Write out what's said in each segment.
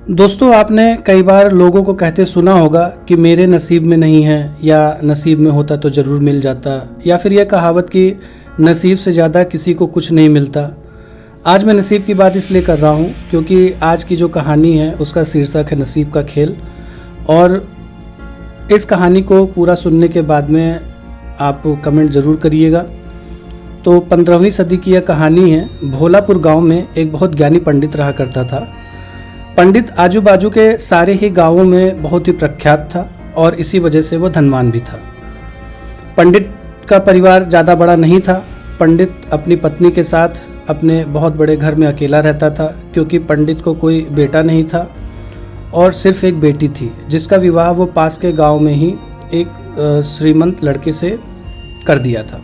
दोस्तों, आपने कई बार लोगों को कहते सुना होगा कि मेरे नसीब में नहीं है, या नसीब में होता तो ज़रूर मिल जाता, या फिर यह कहावत कि नसीब से ज़्यादा किसी को कुछ नहीं मिलता। आज मैं नसीब की बात इसलिए कर रहा हूँ क्योंकि आज की जो कहानी है उसका शीर्षक है नसीब का खेल। और इस कहानी को पूरा सुनने के बाद में आप कमेंट ज़रूर करिएगा। तो 15वीं सदी की यह कहानी है। भोलापुर गांव में एक बहुत ज्ञानी पंडित रहा करता था। पंडित आजू बाजू के सारे ही गांवों में बहुत ही प्रख्यात था और इसी वजह से वो धनवान भी था। पंडित का परिवार ज़्यादा बड़ा नहीं था। पंडित अपनी पत्नी के साथ अपने बहुत बड़े घर में अकेला रहता था क्योंकि पंडित को कोई बेटा नहीं था और सिर्फ एक बेटी थी जिसका विवाह वो पास के गांव में ही एक श्रीमंत लड़के से कर दिया था।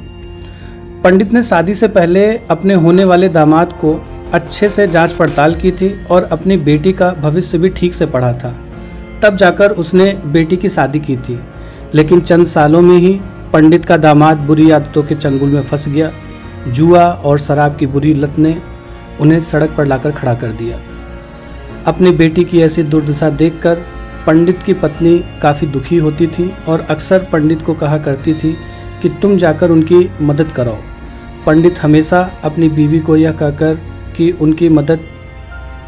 पंडित ने शादी से पहले अपने होने वाले दामाद को अच्छे से जांच पड़ताल की थी और अपनी बेटी का भविष्य भी ठीक से पढ़ा था। तब जाकर उसने बेटी की शादी की थी, लेकिन चंद सालों में ही पंडित का दामाद बुरी आदतों के चंगुल में फंस गया। जुआ और शराब की बुरी लत ने उन्हें सड़क पर लाकर खड़ा कर दिया। अपनी बेटी की ऐसी दुर्दशा देखकर पंडित की पत्नी काफ़ी दुखी होती थी और अक्सर पंडित को कहा करती थी कि तुम जाकर उनकी मदद कराओ। पंडित हमेशा अपनी बीवी को यह कहकर कि उनकी मदद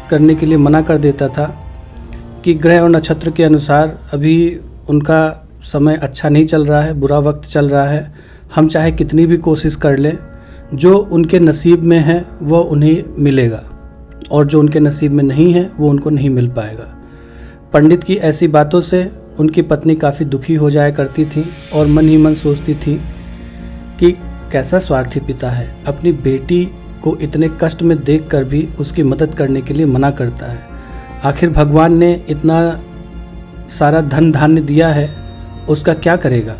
करने के लिए मना कर देता था कि ग्रह और नक्षत्र के अनुसार अभी उनका समय अच्छा नहीं चल रहा है, बुरा वक्त चल रहा है। हम चाहे कितनी भी कोशिश कर लें, जो उनके नसीब में है वो उन्हें मिलेगा और जो उनके नसीब में नहीं है वो उनको नहीं मिल पाएगा। पंडित की ऐसी बातों से उनकी पत्नी काफ़ी दुखी हो जाया करती थी और मन ही मन सोचती थी कि कैसा स्वार्थी पिता है, अपनी बेटी को इतने कष्ट में देखकर भी उसकी मदद करने के लिए मना करता है। आखिर भगवान ने इतना सारा धन धान्य दिया है, उसका क्या करेगा?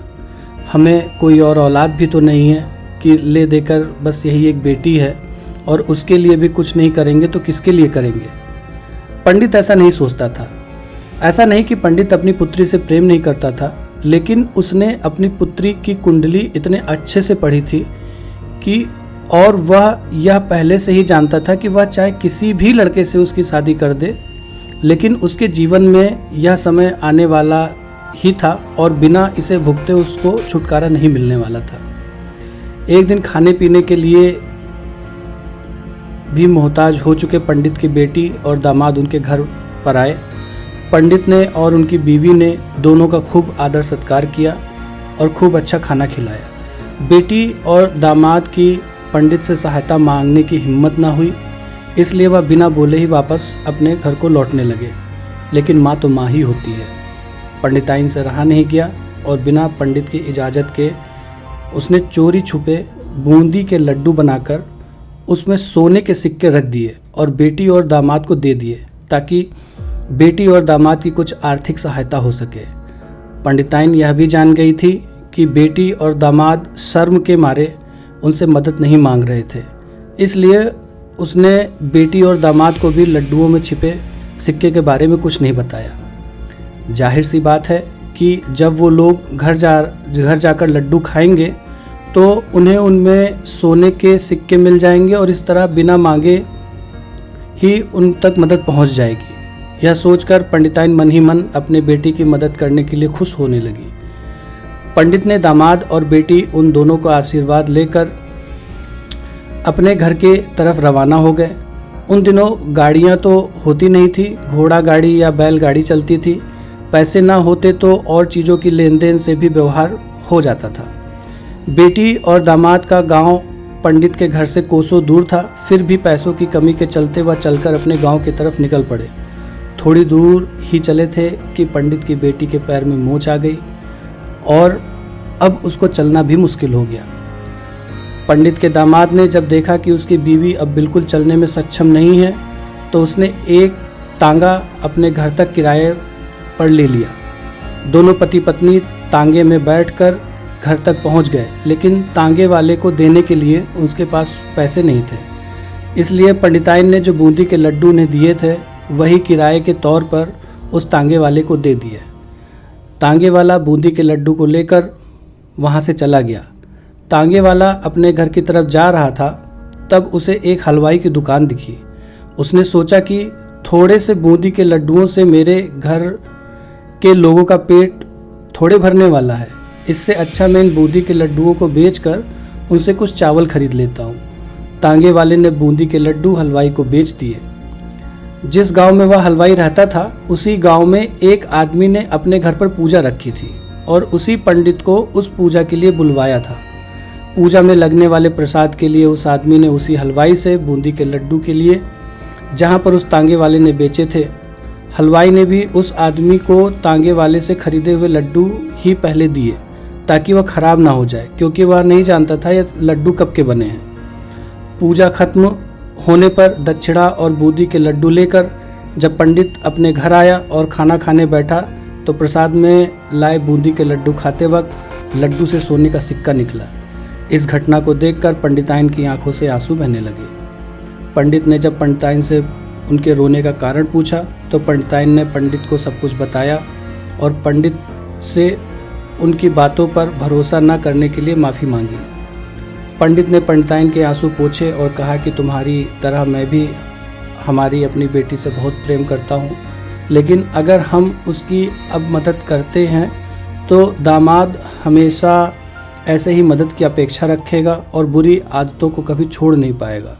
हमें कोई और औलाद भी तो नहीं है कि ले देकर बस यही एक बेटी है और उसके लिए भी कुछ नहीं करेंगे तो किसके लिए करेंगे? पंडित ऐसा नहीं सोचता था। ऐसा नहीं कि पंडित अपनी पुत्री से प्रेम नहीं करता था, लेकिन उसने अपनी पुत्री की कुंडली इतने अच्छे से पढ़ी थी कि और वह यह पहले से ही जानता था कि वह चाहे किसी भी लड़के से उसकी शादी कर दे, लेकिन उसके जीवन में यह समय आने वाला ही था और बिना इसे भुगते उसको छुटकारा नहीं मिलने वाला था। एक दिन खाने पीने के लिए भी मोहताज हो चुके पंडित की बेटी और दामाद उनके घर पर आए। पंडित ने और उनकी बीवी ने दोनों का खूब आदर सत्कार किया और खूब अच्छा खाना खिलाया। बेटी और दामाद की पंडित से सहायता मांगने की हिम्मत ना हुई, इसलिए वह बिना बोले ही वापस अपने घर को लौटने लगे। लेकिन माँ तो माँ ही होती है। पंडिताइन से रहा नहीं गया और बिना पंडित की इजाज़त के उसने चोरी छुपे बूंदी के लड्डू बनाकर उसमें सोने के सिक्के रख दिए और बेटी और दामाद को दे दिए ताकि बेटी और दामाद की कुछ आर्थिक सहायता हो सके। पंडिताइन यह भी जान गई थी कि बेटी और दामाद शर्म के मारे उनसे मदद नहीं मांग रहे थे, इसलिए उसने बेटी और दामाद को भी लड्डुओं में छिपे सिक्के के बारे में कुछ नहीं बताया। जाहिर सी बात है कि जब वो लोग घर जाकर लड्डू खाएंगे तो उन्हें उनमें सोने के सिक्के मिल जाएंगे और इस तरह बिना मांगे ही उन तक मदद पहुंच जाएगी। यह सोचकर पंडिताइन मन ही मन अपने बेटी की मदद करने के लिए खुश होने लगी। पंडित ने दामाद और बेटी उन दोनों का आशीर्वाद लेकर अपने घर के तरफ रवाना हो गए। उन दिनों गाड़ियां तो होती नहीं थी, घोड़ा गाड़ी या बैलगाड़ी चलती थी। पैसे ना होते तो और चीज़ों की लेन देन से भी व्यवहार हो जाता था। बेटी और दामाद का गांव पंडित के घर से कोसों दूर था, फिर भी पैसों की कमी के चलते वह चलकर अपने गांव की तरफ निकल पड़े। थोड़ी दूर ही चले थे कि पंडित की बेटी के पैर में मोच आ गई और अब उसको चलना भी मुश्किल हो गया। पंडित के दामाद ने जब देखा कि उसकी बीवी अब बिल्कुल चलने में सक्षम नहीं है तो उसने एक तांगा अपने घर तक किराए पर ले लिया। दोनों पति पत्नी तांगे में बैठकर घर तक पहुंच गए, लेकिन तांगे वाले को देने के लिए उसके पास पैसे नहीं थे। इसलिए पंडिताइन ने जो बूंदी के लड्डू उन्हें दिए थे वही किराए के तौर पर उस तांगे वाले को दे दिए। तांगे वाला बूंदी के लड्डू को लेकर वहाँ से चला गया। तांगे वाला अपने घर की तरफ जा रहा था, तब उसे एक हलवाई की दुकान दिखी। उसने सोचा कि थोड़े से बूंदी के लड्डुओं से मेरे घर के लोगों का पेट थोड़े भरने वाला है। इससे अच्छा मैं इन बूंदी के लड्डुओं को बेचकर उनसे कुछ चावल खरीद लेता हूँ। तांगे वाले ने बूंदी के लड्डू हलवाई को बेच दिए। जिस गांव में वह हलवाई रहता था, उसी गांव में एक आदमी ने अपने घर पर पूजा रखी थी और उसी पंडित को उस पूजा के लिए बुलवाया था। पूजा में लगने वाले प्रसाद के लिए उस आदमी ने उसी हलवाई से बूंदी के लड्डू के लिए, जहां पर उस तांगे वाले ने बेचे थे, हलवाई ने भी उस आदमी को तांगे वाले से खरीदे हुए लड्डू ही पहले दिए ताकि वह खराब ना हो जाए, क्योंकि वह नहीं जानता था ये लड्डू कब के बने हैं। पूजा खत्म होने पर दक्षिणा और बूंदी के लड्डू लेकर जब पंडित अपने घर आया और खाना खाने बैठा तो प्रसाद में लाए बूंदी के लड्डू खाते वक्त लड्डू से सोने का सिक्का निकला। इस घटना को देखकर पंडिताइन की आंखों से आंसू बहने लगे। पंडित ने जब पंडिताइन से उनके रोने का कारण पूछा तो पंडिताइन ने पंडित को सब कुछ बताया और पंडित से उनकी बातों पर भरोसा न करने के लिए माफ़ी मांगी। पंडित ने पंडिताइन के आंसू पोंछे और कहा कि तुम्हारी तरह मैं भी हमारी अपनी बेटी से बहुत प्रेम करता हूँ, लेकिन अगर हम उसकी अब मदद करते हैं तो दामाद हमेशा ऐसे ही मदद की अपेक्षा रखेगा और बुरी आदतों को कभी छोड़ नहीं पाएगा।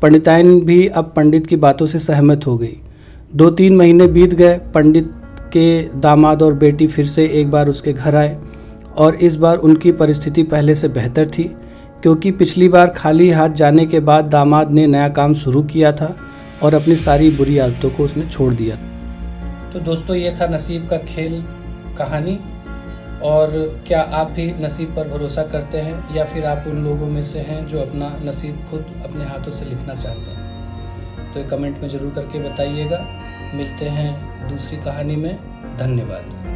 पंडिताइन भी अब पंडित की बातों से सहमत हो गई। 2-3 महीने बीत गए। पंडित के दामाद और बेटी फिर से एक बार उसके घर आए और इस बार उनकी परिस्थिति पहले से बेहतर थी, क्योंकि पिछली बार खाली हाथ जाने के बाद दामाद ने नया काम शुरू किया था और अपनी सारी बुरी आदतों को उसने छोड़ दिया। तो दोस्तों, ये था नसीब का खेल कहानी। और क्या आप भी नसीब पर भरोसा करते हैं या फिर आप उन लोगों में से हैं जो अपना नसीब खुद अपने हाथों से लिखना चाहते हैं? तो कमेंट में ज़रूर करके बताइएगा। मिलते हैं दूसरी कहानी में। धन्यवाद।